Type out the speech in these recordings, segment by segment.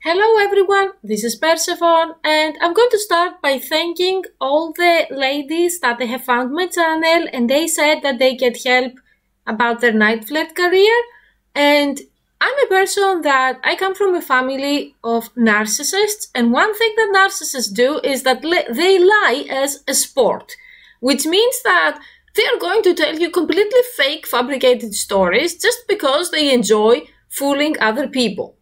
Hello everyone, this is Persephone and I'm going to start by thanking all the ladies that they have found my channel and they said that they get help about their night flirt career. And I'm a person that I come from a family of narcissists, and one thing that narcissists do is that they lie as a sport, which means that they are going to tell you completely fake, fabricated stories just because they enjoy fooling other people.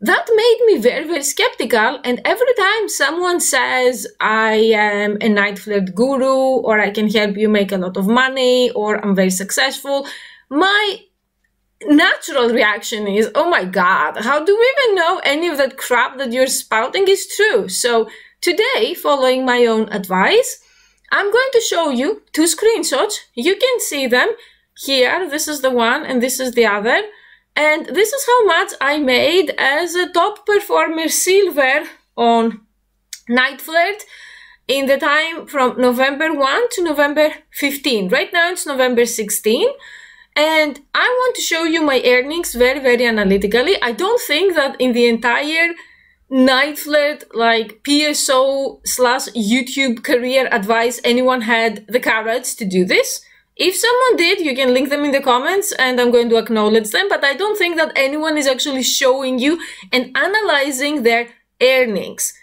That made me very, very skeptical, and every time someone says I am a night flirt guru, or I can help you make a lot of money, or I'm very successful, my natural reaction is, oh my god, how do we even know any of that crap that you're spouting is true? So today, following my own advice, I'm going to show you two screenshots. You can see them here. This is the one and this is the other. And this is how much I made as a top performer silver on night flirt in the time from November 1 to November 15. Right now it's November 16. And I want to show you my earnings very, very analytically. I don't think that in the entire night flirt, like PSO/YouTube career advice, anyone had the courage to do this. If someone did, you can link them in the comments and I'm going to acknowledge them, but I don't think that anyone is actually showing you and analyzing their earnings.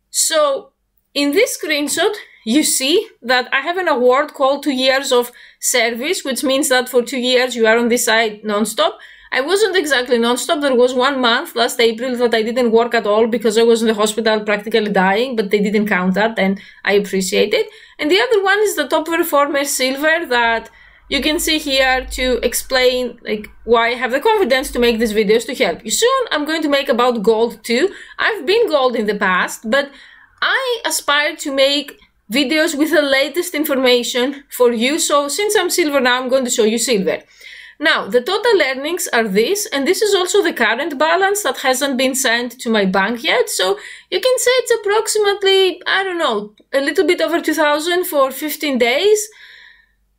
So in this screenshot, you see that I have an award called 2 years of service, which means that for 2 years you are on this side non-stop. I wasn't exactly non-stop. There was 1 month last April that I didn't work at all because I was in the hospital practically dying, but they didn't count that and I appreciate it. And the other one is the top performer silver that you can see here to explain like why I have the confidence to make these videos to help you. Soon I'm going to make about gold too. I've been gold in the past, but I aspire to make videos with the latest information for you. So since I'm silver now, I'm going to show you silver. Now, the total earnings are this, and this is also the current balance that hasn't been sent to my bank yet. So you can say it's approximately, I don't know, a little bit over 2,000 for 15 days.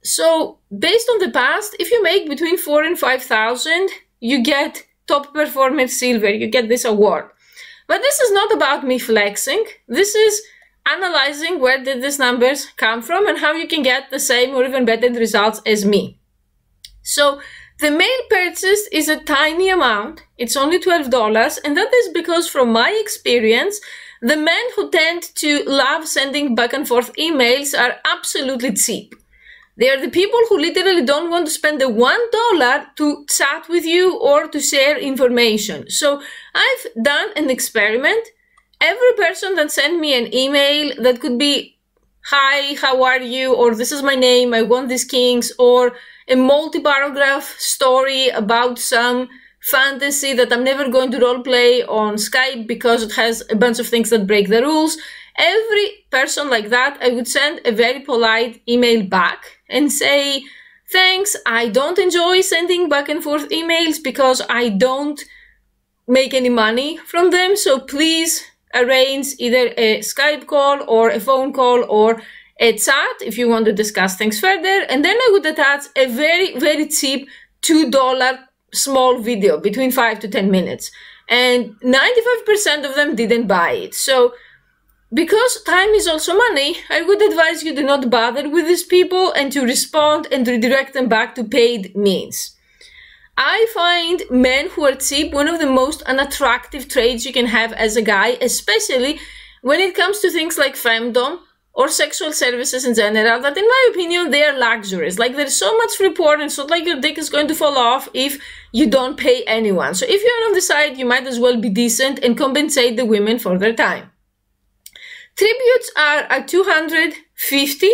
So based on the past, if you make between 4,000 and 5,000, you get top performer silver, you get this award. But this is not about me flexing. This is analyzing where did these numbers come from and how you can get the same or even better results as me. So the mail purchase is a tiny amount. It's only $12, and that is because from my experience, the men who tend to love sending back and forth emails are absolutely cheap. They are the people who literally don't want to spend the $1 to chat with you or to share information. So I've done an experiment. Every person that sent me an email that could be, hi, how are you? Or this is my name, I want these kings, or a multi-paragraph story about some fantasy that I'm never going to roleplay on Skype because it has a bunch of things that break the rules. Every person like that, I would send a very polite email back and say, thanks, I don't enjoy sending back and forth emails because I don't make any money from them, so please arrange either a Skype call or a phone call or a chat if you want to discuss things further. And then I would attach a very, very cheap $2 small video between 5 to 10 minutes. And 95% of them didn't buy it. So because time is also money, I would advise you to not bother with these people and to respond and redirect them back to paid means. I find men who are cheap one of the most unattractive traits you can have as a guy, especially when it comes to things like femdom or sexual services in general, that in my opinion, they are luxuries. Like there's so much free porn, it's not like your dick is going to fall off if you don't pay anyone. So if you're on the side, you might as well be decent and compensate the women for their time. Tributes are at $250,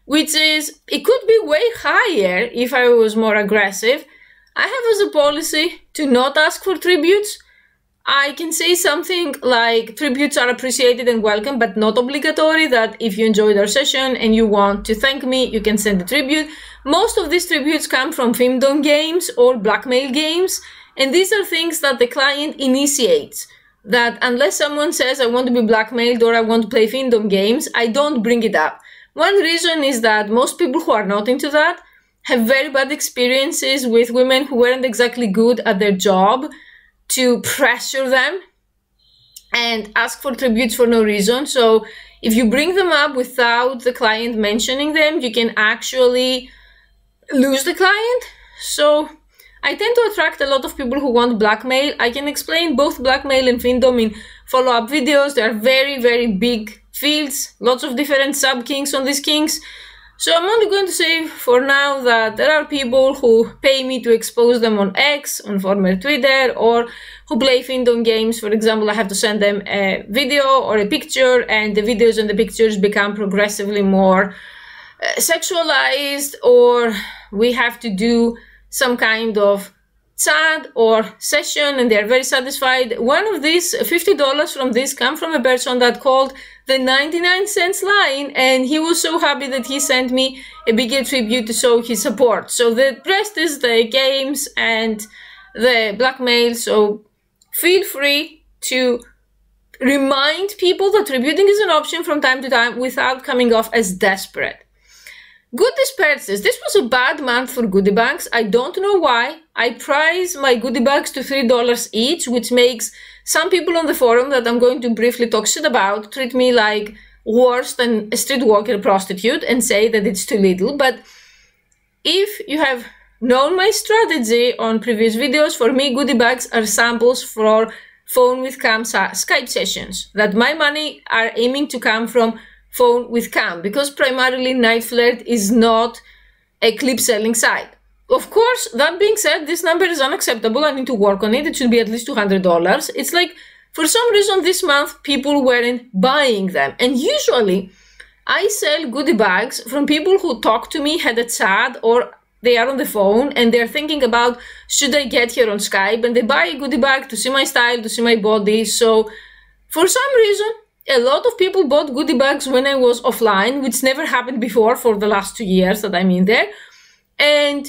which is, it could be way higher if I was more aggressive. I have as a policy to not ask for tributes. I can say something like tributes are appreciated and welcome, but not obligatory, that if you enjoyed our session and you want to thank me, you can send a tribute. Most of these tributes come from femdom games or blackmail games, and these are things that the client initiates. That unless someone says I want to be blackmailed or I want to play femdom games, I don't bring it up. One reason is that most people who are not into that have very bad experiences with women who weren't exactly good at their job to pressure them and ask for tributes for no reason. So if you bring them up without the client mentioning them, you can actually lose the client. So I tend to attract a lot of people who want blackmail. I can explain both blackmail and fiendom in follow-up videos. They are very, very big fields, lots of different sub-kinks on these kinks. So I'm only going to say for now that there are people who pay me to expose them on X, on former Twitter, or who play fiendom games. For example, I have to send them a video or a picture, and the videos and the pictures become progressively more sexualized, or we have to do some kind of chat or session, and they're very satisfied. One of these $50 from this come from a person that called the 99 cents line, and he was so happy that he sent me a bigger tribute to show his support. So the rest is the games and the blackmail. So feel free to remind people that tributing is an option from time to time without coming off as desperate. Goodies purchase. This was a bad month for goodie bags. I don't know why. I price my goodie bags to $3 each, which makes some people on the forum that I'm going to briefly talk shit about treat me like worse than a streetwalker prostitute and say that it's too little. But if you have known my strategy on previous videos, for me, goodie bags are samples for phone with cam Skype sessions that my money are aiming to come from phone with cam, because primarily NiteFlirt is not a clip selling site. Of course, that being said, this number is unacceptable. I need to work on it. It should be at least $200. It's like, for some reason this month, people weren't buying them. And usually, I sell goodie bags from people who talk to me, had a chat, or they are on the phone and they're thinking about, should I get here on Skype? And they buy a goodie bag to see my style, to see my body. So, for some reason, a lot of people bought goodie bags when I was offline, which never happened before for the last 2 years that I'm in there. And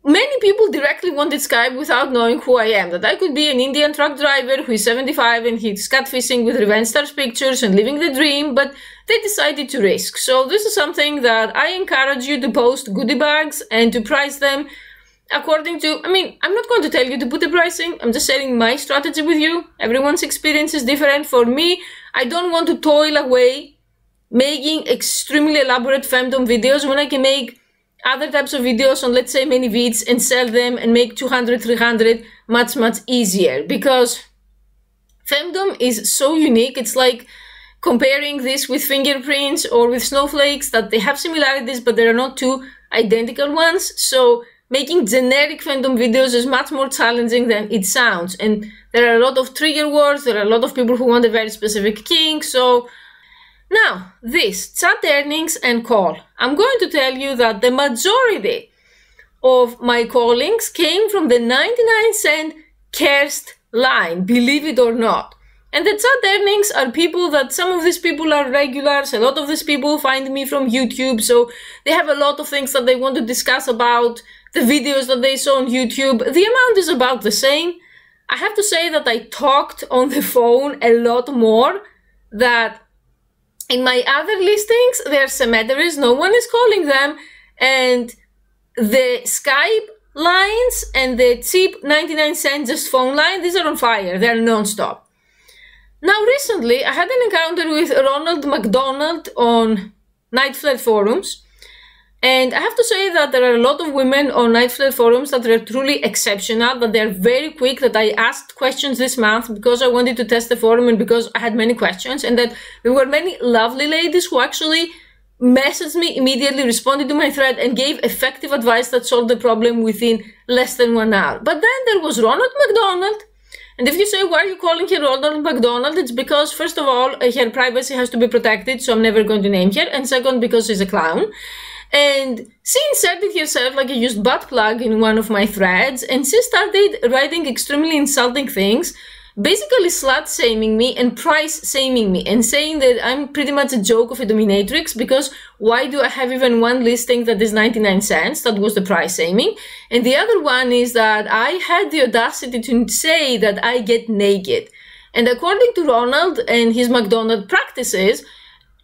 many people directly wanted Skype without knowing who I am. That I could be an Indian truck driver who is 75 and he's catfishing with Revenge Stars pictures and living the dream, but they decided to risk. So this is something that I encourage you to post goodie bags and to price them according to, I mean, I'm not going to tell you to put the pricing. I'm just sharing my strategy with you. Everyone's experience is different. For me, I don't want to toil away making extremely elaborate femdom videos when I can make other types of videos on, let's say, ManyVids and sell them and make 200, 300 much, much easier, because femdom is so unique. It's like comparing this with fingerprints or with snowflakes, that they have similarities, but there are not two identical ones. So making generic femdom videos is much more challenging than it sounds. And there are a lot of trigger words. There are a lot of people who want a very specific kink. So now, this chat earnings and call. I'm going to tell you that the majority of my callings came from the 99 cent cursed line, believe it or not. And the chat earnings are people that, some of these people are regulars, a lot of these people find me from YouTube, so they have a lot of things that they want to discuss about the videos that they saw on YouTube. The amount is about the same. I have to say that I talked on the phone a lot more, that in my other listings, they're cemeteries, no one is calling them, and the Skype lines and the cheap 99 cent just phone line, these are on fire, they're non-stop. Now recently, I had an encounter with Ronald McDonald on NiteFlirt forums, and I have to say that there are a lot of women on NiteFlirt forums that are truly exceptional, that they're very quick, that I asked questions this month because I wanted to test the forum and because I had many questions, and that there were many lovely ladies who actually messaged me immediately, responded to my thread, and gave effective advice that solved the problem within less than 1 hour. But then there was Ronald McDonald. And if you say, why are you calling her Ronald McDonald? It's because, first of all, her privacy has to be protected, so I'm never going to name her. And second, because she's a clown. And she inserted herself like a used butt plug in one of my threads, and she started writing extremely insulting things, basically slut-shaming me and price-shaming me, and saying that I'm pretty much a joke of a dominatrix, because why do I have even one listing that is 99 cents? That was the price-shaming. And the other one is that I had the audacity to say that I get naked. And according to Ronald and his McDonald practices,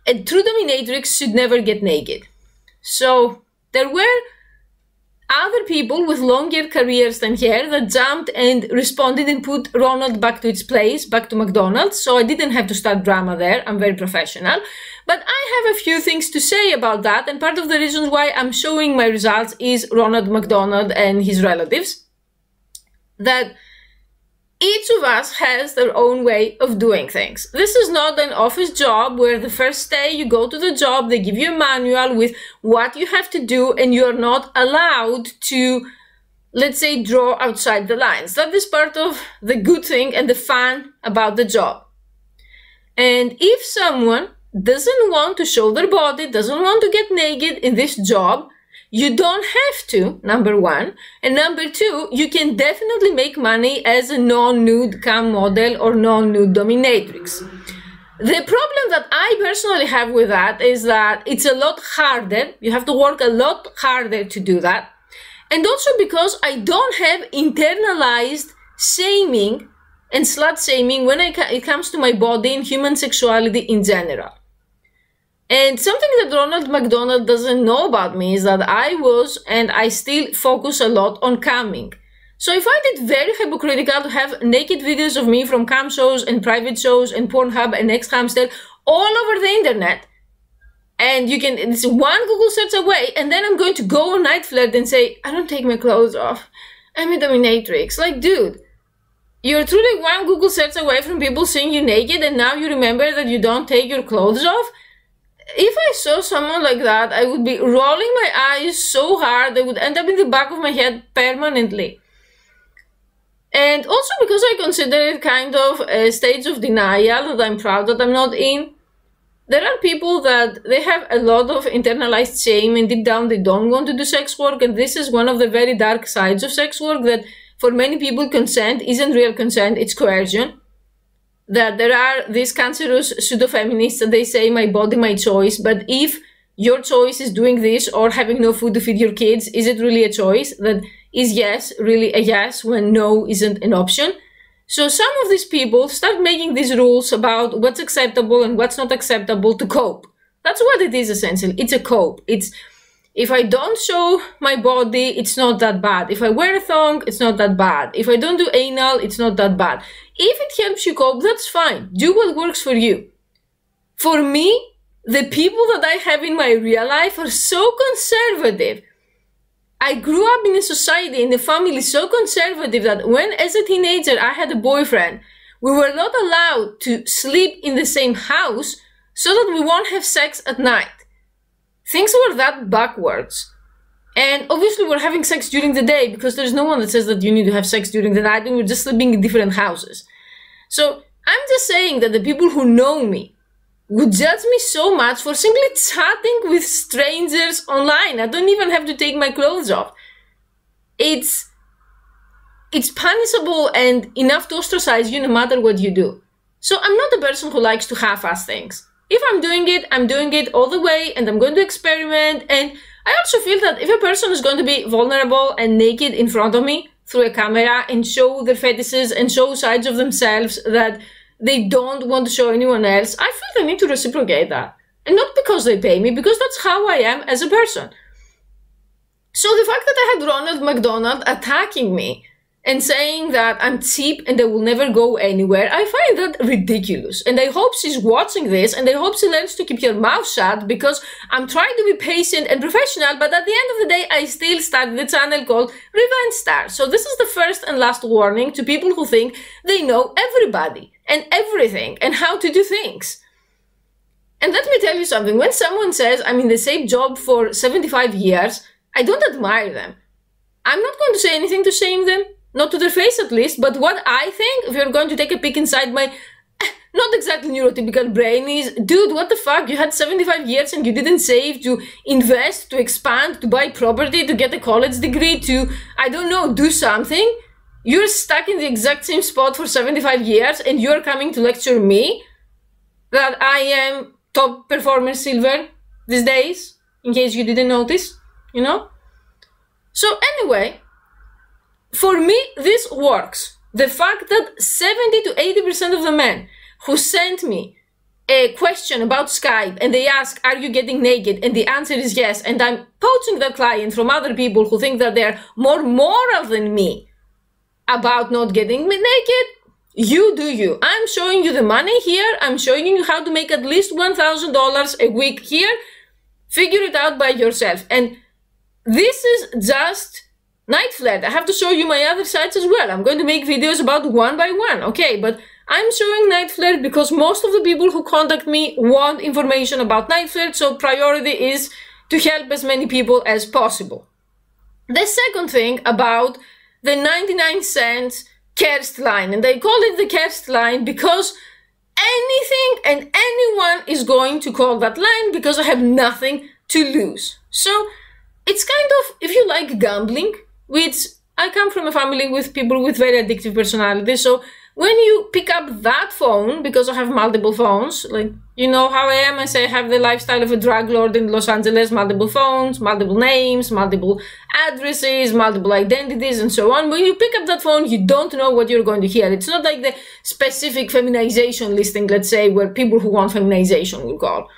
a true dominatrix should never get naked. So there were other people with longer careers than her that jumped and responded and put Ronald back to its place, back to McDonald's. So I didn't have to start drama there. I'm very professional. But I have a few things to say about that. And part of the reasons why I'm showing my results is Ronald McDonald and his relatives. That each of us has their own way of doing things. This is not an office job where the first day you go to the job, they give you a manual with what you have to do and you're not allowed to, let's say, draw outside the lines. That is part of the good thing and the fun about the job. And if someone doesn't want to show their body, doesn't want to get naked in this job, you don't have to, number one. And number two, you can definitely make money as a non-nude cam model or non-nude dominatrix. The problem that I personally have with that is that it's a lot harder. You have to work a lot harder to do that. And also because I don't have internalized shaming and slut shaming when it comes to my body and human sexuality in general. And something that Ronald McDonald doesn't know about me is that I was and I still focus a lot on camming. So I find it very hypocritical to have naked videos of me from cam shows and private shows and Pornhub and Xhamster all over the internet. And you can, it's one Google search away, and then I'm going to go on NiteFlirt and say, I don't take my clothes off. I'm a dominatrix. Like, dude, you're truly one Google search away from people seeing you naked, and now you remember that you don't take your clothes off? If I saw someone like that, I would be rolling my eyes so hard, they would end up in the back of my head permanently. And also because I consider it kind of a stage of denial that I'm proud that I'm not in. There are people that they have a lot of internalized shame and deep down they don't want to do sex work, and this is one of the very dark sides of sex work, that for many people consent isn't real consent, it's coercion. That there are these cancerous pseudo-feminists and they say my body, my choice, but if your choice is doing this or having no food to feed your kids, is it really a choice? That is yes really a yes when no isn't an option? So some of these people start making these rules about what's acceptable and what's not acceptable to cope. That's what it is essentially. It's a cope. It's, if I don't show my body, it's not that bad. If I wear a thong, it's not that bad. If I don't do anal, it's not that bad. If it helps you cope, that's fine. Do what works for you. For me, the people that I have in my real life are so conservative. I grew up in a society, in a family so conservative that when, as a teenager, I had a boyfriend, we were not allowed to sleep in the same house so that we won't have sex at night. Things were that backwards. And obviously we're having sex during the day because there's no one that says that you need to have sex during the night, and we're just sleeping in different houses. So I'm just saying that the people who know me would judge me so much for simply chatting with strangers online. I don't even have to take my clothes off. It's punishable and enough to ostracize you no matter what you do. So I'm not a person who likes to half-ass things. If I'm doing it all the way, and I'm going to experiment. And I also feel that if a person is going to be vulnerable and naked in front of me through a camera and show their fetishes and show sides of themselves that they don't want to show anyone else, I feel the need to reciprocate that. And not because they pay me, because that's how I am as a person. So the fact that I had Ronald McDonald attacking me and saying that I'm cheap and I will never go anywhere, I find that ridiculous. And I hope she's watching this, and I hope she learns to keep your mouth shut, because I'm trying to be patient and professional, but at the end of the day, I still started the channel called Revenge Star. So this is the first and last warning to people who think they know everybody and everything and how to do things. And let me tell you something, when someone says I'm in the same job for 75 years, I don't admire them. I'm not going to say anything to shame them. Not to their face at least, but what I think, if you're going to take a peek inside my not exactly neurotypical brain, is, dude, what the fuck? You had 75 years and you didn't save to invest, to expand, to buy property, to get a college degree, to, I don't know, do something? You're stuck in the exact same spot for 75 years and you're coming to lecture me that I am top performer silver these days, in case you didn't notice, you know? So anyway, for me, this works. The fact that 70 to 80% of the men who sent me a question about Skype and they ask, are you getting naked? And the answer is yes. And I'm poaching that client from other people who think that they're more moral than me about not getting me naked. You do you. I'm showing you the money here. I'm showing you how to make at least $1,000 a week here. Figure it out by yourself. And this is just NiteFlirt. I have to show you my other sites as well. I'm going to make videos about one by one. Okay, but I'm showing NiteFlirt because most of the people who contact me want information about NiteFlirt. So priority is to help as many people as possible. The second thing about the 99-cent Kerst line, and they call it the Kerst line because anything and anyone is going to call that line because I have nothing to lose. So it's kind of, if you like gambling, which I come from a family with people with very addictive personalities, so when you pick up that phone, because I have multiple phones, like, you know how I am, I say I have the lifestyle of a drug lord in Los Angeles, multiple phones, multiple names, multiple addresses, multiple identities, and so on. When you pick up that phone, you don't know what you're going to hear. It's not like the specific feminization listing, let's say, where people who want feminization will call.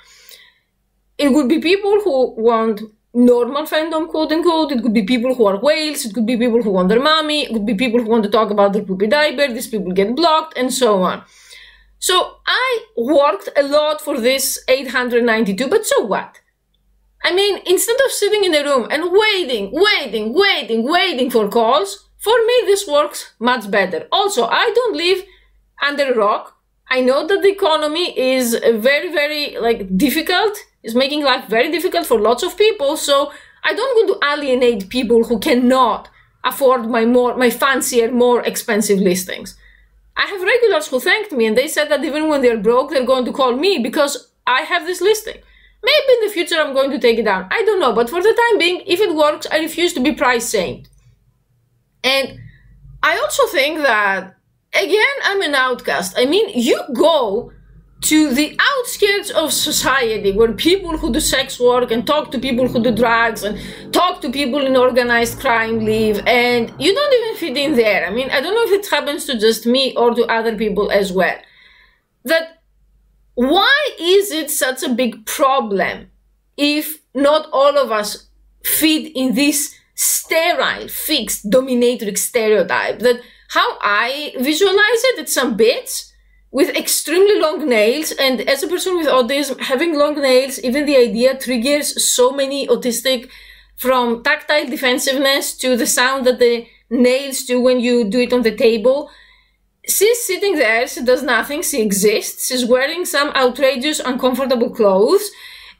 It would be people who want normal fandom, quote unquote. It could be people who are whales. It could be people who want their mommy. It could be people who want to talk about their poopy diaper. These people get blocked, and so on. So I worked a lot for this 892, but so what? I mean, instead of sitting in a room and waiting for calls, for me this works much better. Also, I don't live under a rock. I know that the economy is very, very difficult. It's making life very difficult for lots of people. So I don't want to alienate people who cannot afford my fancier, more expensive listings. I have regulars who thanked me and they said that even when they're broke, they're going to call me because I have this listing. Maybe in the future I'm going to take it down. I don't know. But for the time being, if it works, I refuse to be price shamed. And I also think that, again, I'm an outcast. I mean, you go to the outskirts of society where people who do sex work and talk to people who do drugs and talk to people in organized crime live, and you don't even fit in there. I mean, I don't know if it happens to just me or to other people as well. That why is it such a big problem if not all of us fit in this sterile, fixed, dominatrix stereotype? That how I visualize it, it's some bitch with extremely long nails, and as a person with autism, having long nails, even the idea triggers so many autistic, from tactile defensiveness to the sound that the nails do when you do it on the table. She's sitting there, she does nothing, she exists, she's wearing some outrageous, uncomfortable clothes,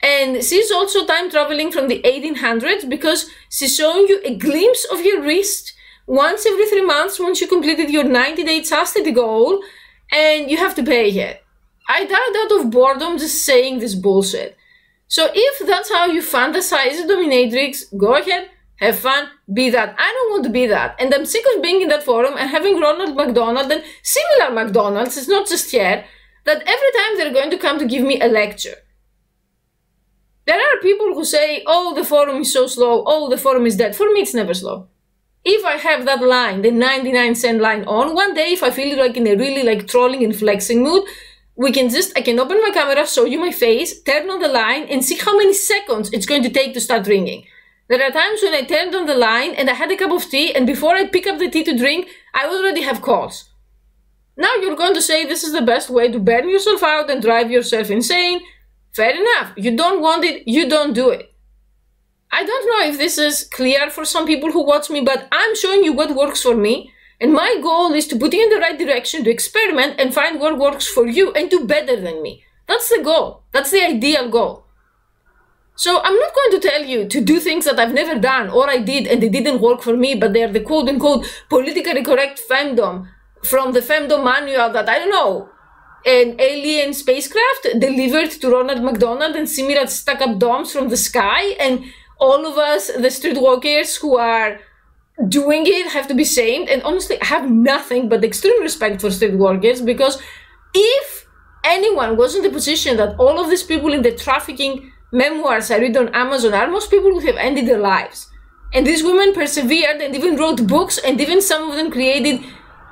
and she's also time traveling from the 1800s because she's showing you a glimpse of your wrist once every 3 months once you completed your 90-day chastity goal, and you have to pay it. I died out of boredom just saying this bullshit. So if that's how you fantasize a dominatrix, go ahead, have fun, be that. I don't want to be that. And I'm sick of being in that forum and having Ronald McDonald and similar McDonald's, it's not just here, that every time they're going to come to give me a lecture. There are people who say, oh, the forum is so slow, oh, the forum is dead. For me, it's never slow. If I have that line, the 99-cent line on, one day if I feel like in a really trolling and flexing mood, I can open my camera, show you my face, turn on the line and see how many seconds it's going to take to start ringing. There are times when I turned on the line and I had a cup of tea, and before I pick up the tea to drink, I already have calls. Now you're going to say this is the best way to burn yourself out and drive yourself insane. Fair enough. You don't want it, you don't do it. I don't know if this is clear for some people who watch me, but I'm showing you what works for me. And my goal is to put you in the right direction, to experiment and find what works for you and do better than me. That's the goal. That's the ideal goal. So I'm not going to tell you to do things that I've never done or I did and they didn't work for me, but they're the quote-unquote politically correct femdom from the femdom manual that, I don't know, an alien spacecraft delivered to Ronald McDonald and Simirat stuck up domes from the sky, and all of us, the streetwalkers who are doing it, have to be shamed. And honestly, I have nothing but extreme respect for streetwalkers, because if anyone was in the position that all of these people in the trafficking memoirs I read on Amazon are, most people would have ended their lives. And these women persevered and even wrote books, and even some of them created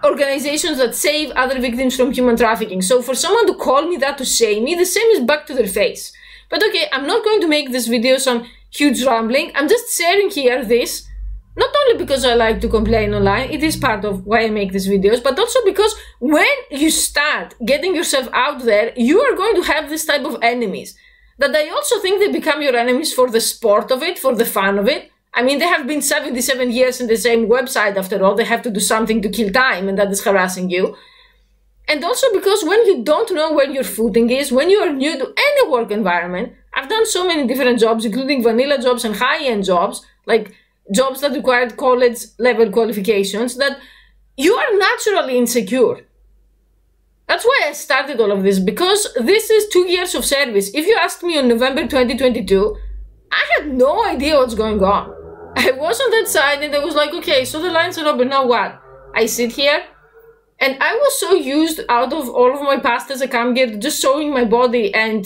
organizations that save other victims from human trafficking. So for someone to call me that, to shame me, the same is back to their face. But okay, I'm not going to make this video some huge rambling. I'm just sharing here this, not only because I like to complain online, it is part of why I make these videos, but also because when you start getting yourself out there, you are going to have this type of enemies that I also think they become your enemies for the sport of it, for the fun of it. I mean, they have been 77 years in the same website after all. They have to do something to kill time, and that is harassing you. And also because when you don't know where your footing is, when you are new to any work environment, I've done so many different jobs, including vanilla jobs and high-end jobs, like jobs that required college-level qualifications, that you are naturally insecure. That's why I started all of this, because this is 2 years of service. If you asked me in November 2022, I had no idea what's going on. I was on that side and I was like, okay, so the lines are open, now what? I sit here. And I was so used out of all of my past as a cam girl, just showing my body and,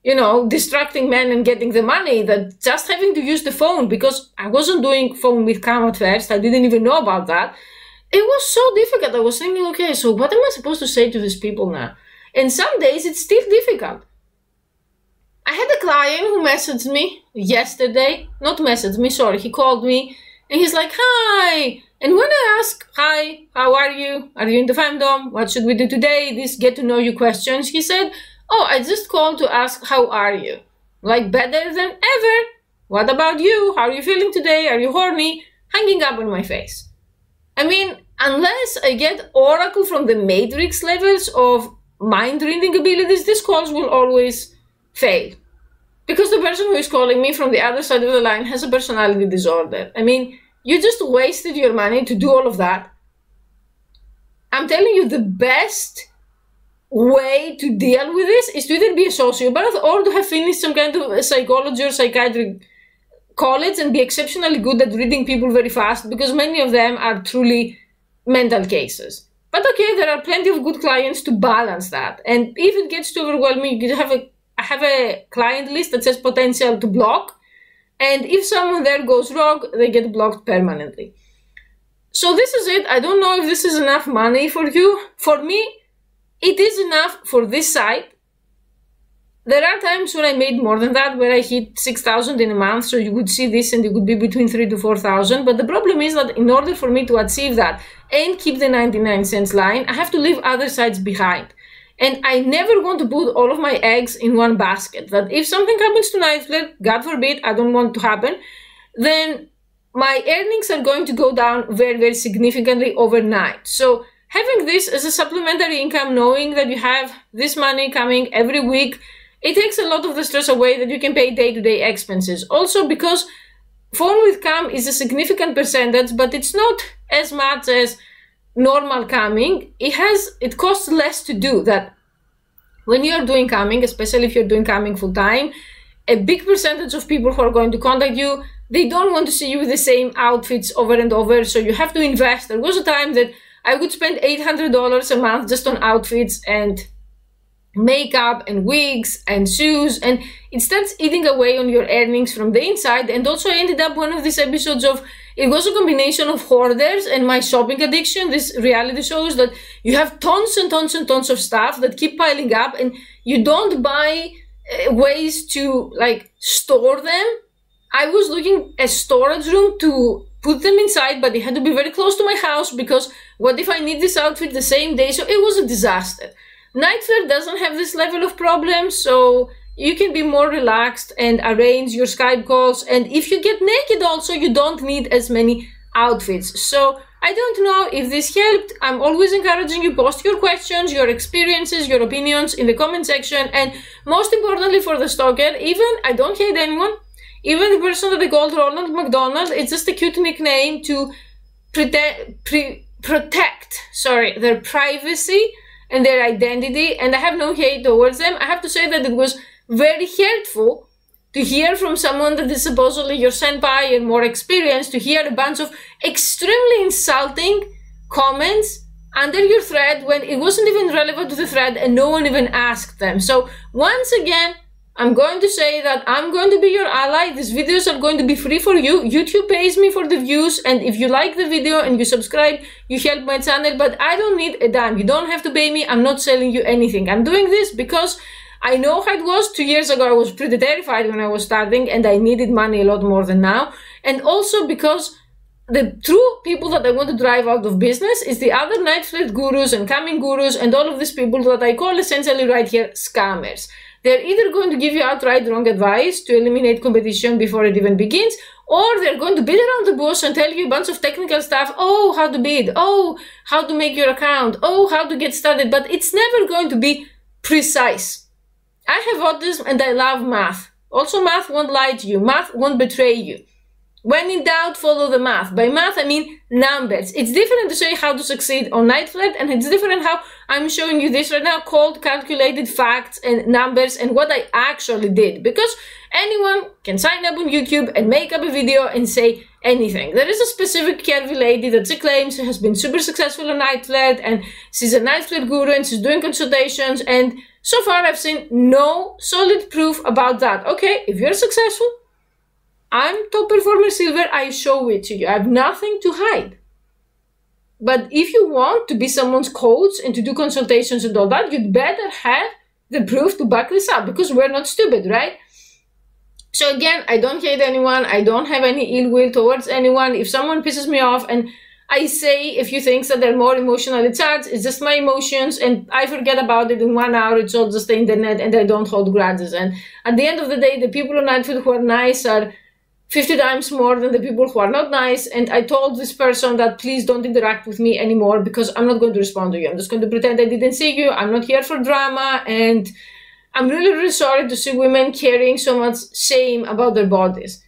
you know, distracting men and getting the money, that just having to use the phone, because I wasn't doing phone with cam at first, I didn't even know about that. It was so difficult. I was thinking, okay, so what am I supposed to say to these people now? And some days it's still difficult. I had a client who messaged me yesterday, not messaged me, sorry, he called me and he's like, hi. And when I ask, hi, how are you? Are you in the fandom? What should we do today? These get to know you questions. He said, oh, I just called to ask, how are you? Like, better than ever. What about you? How are you feeling today? Are you horny? Hanging up on my face. I mean, unless I get oracle from the matrix levels of mind reading abilities, these calls will always fail. Because the person who is calling me from the other side of the line has a personality disorder. I mean, you just wasted your money to do all of that. I'm telling you, the best way to deal with this is to either be a sociopath or to have finished some kind of psychology or psychiatric college and be exceptionally good at reading people very fast, because many of them are truly mental cases. But okay, there are plenty of good clients to balance that. And if it gets too overwhelming, you I have a client list that says potential to block. And if someone there goes wrong, they get blocked permanently. So this is it. I don't know if this is enough money for you. For me, it is enough for this site. There are times when I made more than that, where I hit 6,000 in a month. So you would see this and it would be between 3,000 to 4,000. But the problem is that in order for me to achieve that and keep the 99 cents line, I have to leave other sites behind. And I never want to put all of my eggs in one basket. That if something happens to Nightflare, God forbid, I don't want to happen, then my earnings are going to go down very, very significantly overnight. So having this as a supplementary income, knowing that you have this money coming every week, it takes a lot of the stress away that you can pay day-to-day expenses. Also because phone with cam is a significant percentage, but it's not as much as normal camming. It costs less to do that. When you're doing camming, especially if you're doing camming full time, a big percentage of people who are going to contact you, they don't want to see you with the same outfits over and over, so you have to invest. There was a time that I would spend $800 a month just on outfits and makeup and wigs and shoes, and it starts eating away on your earnings from the inside. And also I ended up one of these episodes of, it was a combination of hoarders and my shopping addiction. This reality shows that you have tons and tons and tons of stuff that keep piling up and you don't buy ways to like store them. I was looking at a storage room to put them inside, but it had to be very close to my house because what if I need this outfit the same day? So it was a disaster. Nightflare doesn't have this level of problem, so you can be more relaxed and arrange your Skype calls. And if you get naked also, you don't need as many outfits. So I don't know if this helped. I'm always encouraging you, post your questions, your experiences, your opinions in the comment section. And most importantly for the stalker, even, I don't hate anyone, even the person that they called Ronald McDonald, it's just a cute nickname to protect their privacy and their identity, and I have no hate towards them. I have to say that it was very hurtful to hear from someone that is supposedly your senpai and more experienced, to hear a bunch of extremely insulting comments under your thread when it wasn't even relevant to the thread and no one even asked them. So once again, I'm going to say that I'm going to be your ally. These videos are going to be free for you. YouTube pays me for the views, and if you like the video and you subscribe, you help my channel, but I don't need a dime. You don't have to pay me. I'm not selling you anything. I'm doing this because I know how it was 2 years ago. I was pretty terrified when I was starting, and I needed money a lot more than now. And also because the true people that I want to drive out of business is the other night flirt gurus and coming gurus and all of these people that I call essentially right here scammers. They're either going to give you outright wrong advice to eliminate competition before it even begins, or they're going to beat around the bush and tell you a bunch of technical stuff. Oh, how to bid. Oh, how to make your account. Oh, how to get started. But it's never going to be precise. I have autism and I love math. Also, math won't lie to you. Math won't betray you. When in doubt, follow the math. By math, I mean numbers. It's different to say how to succeed on night flirt, and it's different how I'm showing you this right now, cold, calculated facts and numbers and what I actually did. Because anyone can sign up on YouTube and make up a video and say anything. There is a specific curvy lady that she claims has been super successful on night flirt, and she's a night flirt guru and she's doing consultations, and so far I've seen no solid proof about that. Okay, if you're successful, I'm top performer silver, I show it to you. I have nothing to hide. But if you want to be someone's coach and to do consultations and all that, you'd better have the proof to back this up, because we're not stupid, right? So again, I don't hate anyone. I don't have any ill will towards anyone. If someone pisses me off and I say a few things that are more emotionally charged, it's just my emotions and I forget about it in 1 hour. It's all just the internet and I don't hold grudges. And at the end of the day, the people on Nightflirt who are nice are 50 times more than the people who are not nice. And I told this person that please don't interact with me anymore because I'm not going to respond to you. I'm just going to pretend I didn't see you. I'm not here for drama. And I'm really, really sorry to see women carrying so much shame about their bodies.